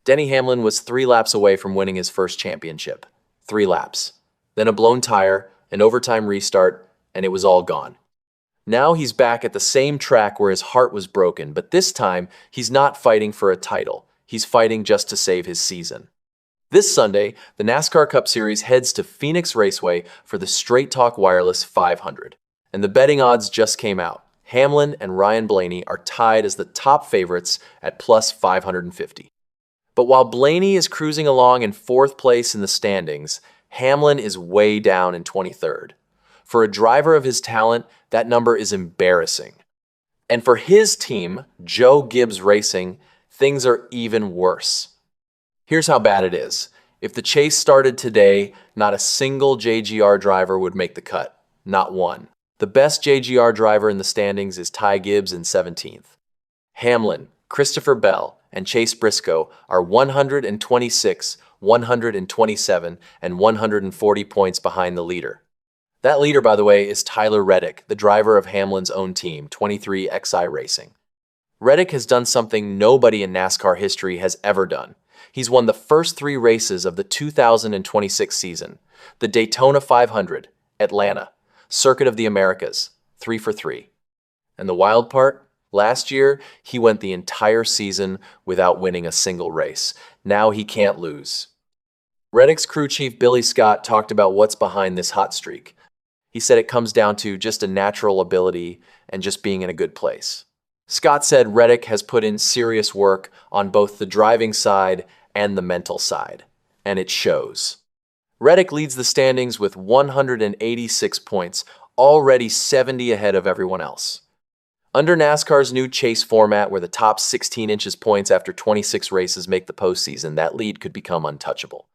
Denny Hamlin was 3 laps away from winning his first championship. 3 laps. Then a blown tire, an overtime restart, and it was all gone. Now he's back at the same track where his heart was broken, but this time he's not fighting for a title. He's fighting just to save his season. This Sunday, the NASCAR Cup Series heads to Phoenix Raceway for the Straight Talk Wireless 500. And the betting odds just came out. Hamlin and Ryan Blaney are tied as the top favorites at plus 550. But while Blaney is cruising along in 4th place in the standings, Hamlin is way down in 23rd. For a driver of his talent, that number is embarrassing. And for his team, Joe Gibbs Racing, things are even worse. Here's how bad it is. If the chase started today, not a single JGR driver would make the cut. Not one. The best JGR driver in the standings is Ty Gibbs in 17th. Hamlin, Christopher Bell, and Chase Briscoe are 126, 127, and 140 points behind the leader. That leader, by the way, is Tyler Reddick, the driver of Hamlin's own team, 23XI Racing. Reddick has done something nobody in NASCAR history has ever done. He's won the first 3 races of the 2026 season: the Daytona 500, Atlanta, Circuit of the Americas, 3 for 3. And the wild part? Last year, he went the entire season without winning a single race. Now he can't lose. Reddick's crew chief Billy Scott talked about what's behind this hot streak. He said it comes down to just a natural ability and just being in a good place. Scott said Reddick has put in serious work on both the driving side and the mental side, and it shows. Reddick leads the standings with 186 points, already 70 ahead of everyone else. Under NASCAR's new chase format, where the top 16 inches points after 26 races make the postseason, that lead could become untouchable.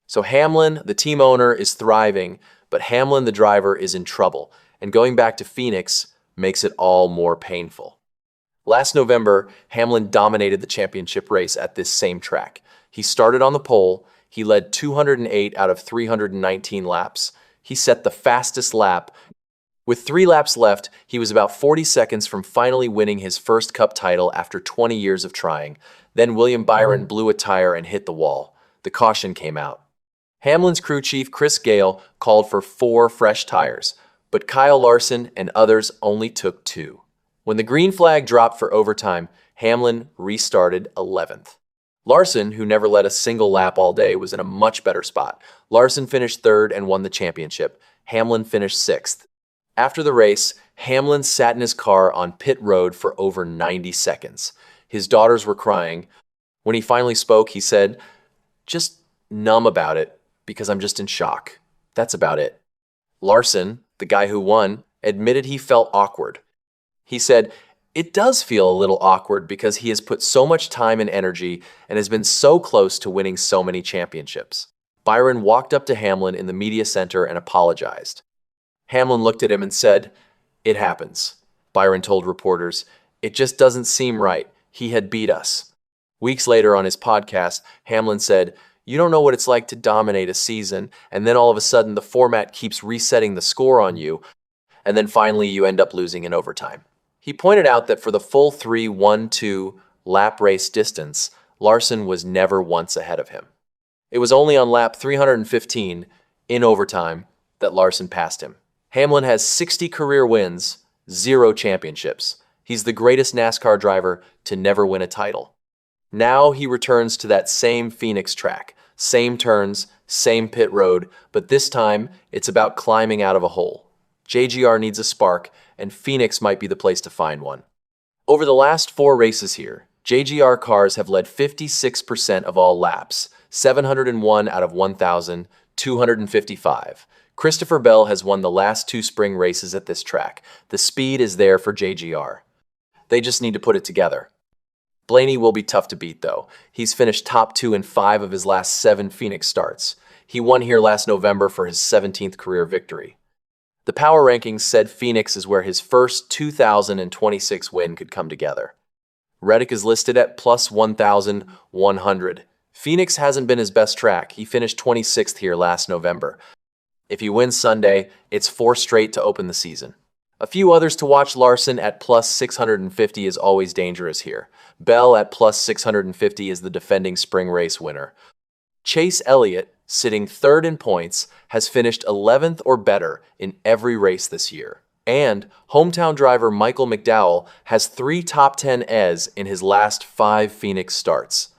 So Hamlin, the team owner, is thriving, but Hamlin, the driver, is in trouble, and going back to Phoenix makes it all more painful. Last November, Hamlin dominated the championship race at this same track. He started on the pole, he led 208 out of 319 laps. He set the fastest lap. With 3 laps left, he was about 40 seconds from finally winning his first Cup title after 20 years of trying. Then William Byron blew a tire and hit the wall. The caution came out. Hamlin's crew chief, Chris Gale, called for 4 fresh tires, but Kyle Larson and others only took 2. When the green flag dropped for overtime, Hamlin restarted 11th. Larson, who never led a single lap all day, was in a much better spot. Larson finished 3rd and won the championship. Hamlin finished 6th. After the race, Hamlin sat in his car on pit road for over 90 seconds. His daughters were crying. When he finally spoke, he said, "Just numb about it, because I'm just in shock. That's about it." Larson, the guy who won, admitted he felt awkward. He said, "It does feel a little awkward because he has put so much time and energy and has been so close to winning so many championships." Byron walked up to Hamlin in the media center and apologized. Hamlin looked at him and said, "It happens." Byron told reporters, "It just doesn't seem right. He had beat us." Weeks later on his podcast, Hamlin said, "You don't know what it's like to dominate a season, and then all of a sudden the format keeps resetting the score on you, and then finally you end up losing in overtime." He pointed out that for the full 3-1-2 lap race distance, Larson was never once ahead of him. It was only on lap 315, in overtime, that Larson passed him. Hamlin has 60 career wins, 0 championships. He's the greatest NASCAR driver to never win a title. Now he returns to that same Phoenix track, same turns, same pit road, but this time it's about climbing out of a hole. JGR needs a spark, and Phoenix might be the place to find one. Over the last 4 races here, JGR cars have led 56% of all laps, 701 out of 1,255. Christopher Bell has won the last 2 spring races at this track. The speed is there for JGR. They just need to put it together. Blaney will be tough to beat, though. He's finished top 2 in 5 of his last 7 Phoenix starts. He won here last November for his 17th career victory. The power rankings said Phoenix is where his first 2026 win could come together. Reddick is listed at plus 1,100. Phoenix hasn't been his best track. He finished 26th here last November. If he wins Sunday, it's 4 straight to open the season. A few others to watch: Larson at plus 650 is always dangerous here. Bell at plus 650 is the defending spring race winner. Chase Elliott, sitting third in points, has finished 11th or better in every race this year. And hometown driver Michael McDowell has 3 top 10 ES in his last 5 Phoenix starts.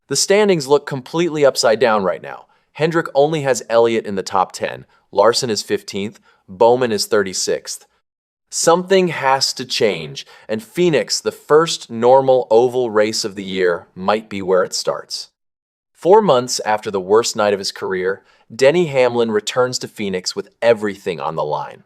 The standings look completely upside down right now. Hendrick only has Elliott in the top 10, Larson is 15th, Bowman is 36th. Something has to change, and Phoenix, the first normal oval race of the year, might be where it starts. 4 months after the worst night of his career, Denny Hamlin returns to Phoenix with everything on the line.